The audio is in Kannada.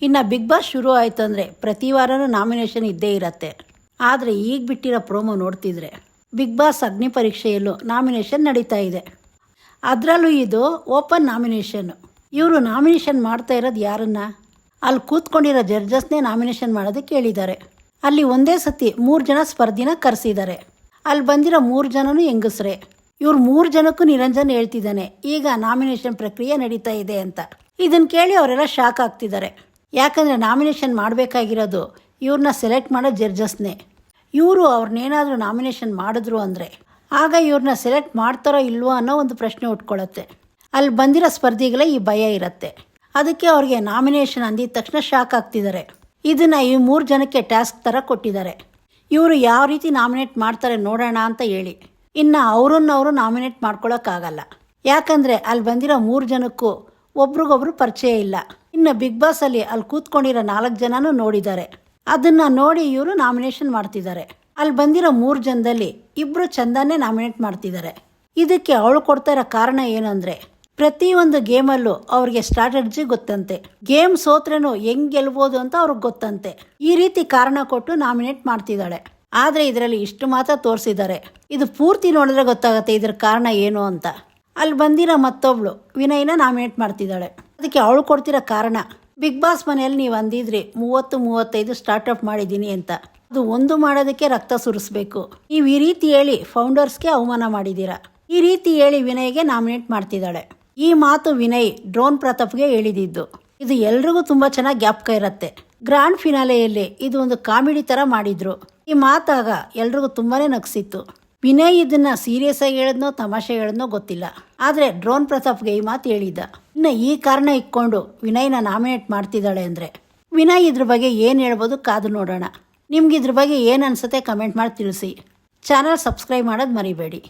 ಇನ್ನು ಬಿಗ್ ಬಾಸ್ ಶುರು ಆಯಿತು ಅಂದರೆ ಪ್ರತಿ ವಾರನೂ ನಾಮಿನೇಷನ್ ಇದ್ದೇ ಇರತ್ತೆ. ಆದರೆ ಈಗ ಬಿಟ್ಟಿರೋ ಪ್ರೋಮೋ ನೋಡ್ತಿದ್ರೆ ಬಿಗ್ ಬಾಸ್ ಅಗ್ನಿ ಪರೀಕ್ಷೆಯಲ್ಲೂ ನಾಮಿನೇಷನ್ ನಡೀತಾ ಇದೆ. ಅದರಲ್ಲೂ ಇದು ಓಪನ್ ನಾಮಿನೇಷನ್ನು. ಇವರು ನಾಮಿನೇಷನ್ ಮಾಡ್ತಾ ಇರೋದು ಯಾರನ್ನ? ಅಲ್ಲಿ ಕೂತ್ಕೊಂಡಿರೋ ಜಡ್ಜಸ್ನೇ ನಾಮಿನೇಷನ್ ಮಾಡೋದಕ್ಕೆ ಹೇಳಿದ್ದಾರೆ. ಅಲ್ಲಿ ಒಂದೇ ಸತಿ 3 ಜನ ಸ್ಪರ್ಧಿನ ಕರೆಸಿದ್ದಾರೆ. ಅಲ್ಲಿ ಬಂದಿರೋ 3 ಜನನೂ ಹೆಂಗಸ್ರೆ. ಇವ್ರು 3 ಜನಕ್ಕೂ ನಿರಂಜನ್ ಹೇಳ್ತಿದ್ದಾನೆ ಈಗ ನಾಮಿನೇಷನ್ ಪ್ರಕ್ರಿಯೆ ನಡೀತಾ ಇದೆ ಅಂತ. ಇದನ್ನು ಕೇಳಿ ಅವರೆಲ್ಲ ಶಾಕ್ ಆಗ್ತಿದ್ದಾರೆ. ಯಾಕಂದರೆ ನಾಮಿನೇಷನ್ ಮಾಡಬೇಕಾಗಿರೋದು ಇವ್ರನ್ನ ಸೆಲೆಕ್ಟ್ ಮಾಡೋ ಜಡ್ಜಸ್ನೇ. ಇವರು ಅವ್ರನ್ನೇನಾದರೂ ನಾಮಿನೇಷನ್ ಮಾಡಿದ್ರು ಅಂದರೆ ಆಗ ಇವ್ರನ್ನ ಸೆಲೆಕ್ಟ್ ಮಾಡ್ತಾರೋ ಇಲ್ವೋ ಅನ್ನೋ ಒಂದು ಪ್ರಶ್ನೆ ಉಟ್ಕೊಳ್ಳುತ್ತೆ. ಅಲ್ಲಿ ಬಂದಿರೋ ಸ್ಪರ್ಧಿಗಳೇ ಈ ಭಯ ಇರುತ್ತೆ. ಅದಕ್ಕೆ ಅವ್ರಿಗೆ ನಾಮಿನೇಷನ್ ಅಂದಿದ ತಕ್ಷಣ ಶಾಕ್ ಆಗ್ತಿದ್ದಾರೆ. ಇದನ್ನು ಈ 3 ಜನಕ್ಕೆ ಟಾಸ್ಕ್ ಥರ ಕೊಟ್ಟಿದ್ದಾರೆ. ಇವರು ಯಾವ ರೀತಿ ನಾಮಿನೇಟ್ ಮಾಡ್ತಾರೆ ನೋಡೋಣ ಅಂತ ಹೇಳಿ. ಇನ್ನು ಅವ್ರನ್ನವರು ನಾಮಿನೇಟ್ ಮಾಡ್ಕೊಳ್ಳೋಕ್ಕಾಗಲ್ಲ. ಯಾಕಂದರೆ ಅಲ್ಲಿ ಬಂದಿರೋ 3 ಜನಕ್ಕೂ ಒಬ್ರಿಗೊಬ್ರು ಪರಿಚಯ ಇಲ್ಲ. ಇನ್ನು ಬಿಗ್ ಬಾಸಲ್ಲಿ ಅಲ್ಲಿ ಕೂತ್ಕೊಂಡಿರೋ 4 ಜನನೂ ನೋಡಿದ್ದಾರೆ. ಅದನ್ನು ನೋಡಿ ಇವರು ನಾಮಿನೇಷನ್ ಮಾಡ್ತಿದ್ದಾರೆ. ಅಲ್ಲಿ ಬಂದಿರೋ 3 ಜನದಲ್ಲಿ 2 ಚಂದನೇ ನಾಮಿನೇಟ್ ಮಾಡ್ತಿದ್ದಾರೆ. ಇದಕ್ಕೆ ಅವಳು ಕೊಡ್ತಾ ಇರೋ ಕಾರಣ ಏನು ಅಂದರೆ ಪ್ರತಿಯೊಂದು ಗೇಮಲ್ಲೂ ಅವ್ರಿಗೆ ಸ್ಟ್ರಾಟಜಿ ಗೊತ್ತಂತೆ. ಗೇಮ್ ಸೋತ್ರೇನು ಹೆಂಗೆ ಗೆಲ್ಬೋದು ಅಂತ ಅವ್ರಿಗೆ ಗೊತ್ತಂತೆ. ಈ ರೀತಿ ಕಾರಣ ಕೊಟ್ಟು ನಾಮಿನೇಟ್ ಮಾಡ್ತಿದ್ದಾಳೆ. ಆದರೆ ಇದರಲ್ಲಿ ಇಷ್ಟು ಮಾತ್ರ ತೋರಿಸಿದ್ದಾರೆ. ಇದು ಪೂರ್ತಿ ನೋಡಿದ್ರೆ ಗೊತ್ತಾಗುತ್ತೆ ಇದರ ಕಾರಣ ಏನು ಅಂತ. ಅಲ್ಲಿ ಬಂದಿರೋ ಮತ್ತೊಬ್ಳು ವಿನಯ್ನ ನಾಮಿನೇಟ್ ಮಾಡ್ತಿದ್ದಾಳೆ. ಅದಕ್ಕೆ ಅವಳು ಕೊಡ್ತಿರೋ ಕಾರಣ ಬಿಗ್ ಬಾಸ್ ಮನೆಯಲ್ಲಿ ನೀವು ಅಂದಿದ್ರಿ 30-35 ಸ್ಟಾರ್ಟಪ್ ಮಾಡಿದ್ದೀನಿ ಅಂತ. ಅದು ಒಂದು ಮಾಡೋದಕ್ಕೆ ರಕ್ತ ಸುರಿಸ್ಬೇಕು. ನೀವು ಈ ರೀತಿ ಹೇಳಿ ಫೌಂಡರ್ಸ್ಗೆ ಅವಮಾನ ಮಾಡಿದ್ದೀರಾ. ಈ ರೀತಿ ಹೇಳಿ ವಿನಯ್ಗೆ ನಾಮಿನೇಟ್ ಮಾಡ್ತಿದ್ದಾಳೆ. ಈ ಮಾತು ವಿನಯ್ ಡ್ರೋನ್ ಪ್ರತಾಪ್ಗೆ ಹೇಳಿದ್ದು. ಇದು ಎಲ್ರಿಗೂ ತುಂಬ ಚೆನ್ನಾಗಿ ಜ್ಞಾಪಕ ಇರುತ್ತೆ. ಗ್ರ್ಯಾಂಡ್ ಫಿನಾಲೆಯಲ್ಲಿ ಇದು ಒಂದು ಕಾಮಿಡಿ ಥರ ಮಾಡಿದ್ರು. ಈ ಮಾತಾಗ ಎಲ್ರಿಗೂ ತುಂಬಾ ನಗಿಸಿತ್ತು. ವಿನಯ್ ಇದನ್ನು ಸೀರಿಯಸ್ ಆಗಿ ಹೇಳಿದ್ನೋ ತಮಾಷೆ ಹೇಳಿದ್ನೋ ಗೊತ್ತಿಲ್ಲ. ಆದರೆ ಡ್ರೋನ್ ಪ್ರತಾಪ್ಗೆ ಈ ಮಾತು ಹೇಳಿದ್ದ. ಇನ್ನು ಈ ಕಾರಣ ಇಟ್ಕೊಂಡು ವಿನಯ್ನ ನಾಮಿನೇಟ್ ಮಾಡ್ತಿದ್ದಾಳೆ ಅಂದರೆ ವಿನಯ್ ಇದ್ರ ಬಗ್ಗೆ ಏನು ಹೇಳ್ಬೋದು ಕಾದು ನೋಡೋಣ. ನಿಮ್ಗೆ ಇದ್ರ ಬಗ್ಗೆ ಏನು ಅನಿಸುತ್ತೆ ಕಮೆಂಟ್ ಮಾಡಿ ತಿಳಿಸಿ. ಚಾನಲ್ ಸಬ್ಸ್ಕ್ರೈಬ್ ಮಾಡೋದು ಮರಿಬೇಡಿ.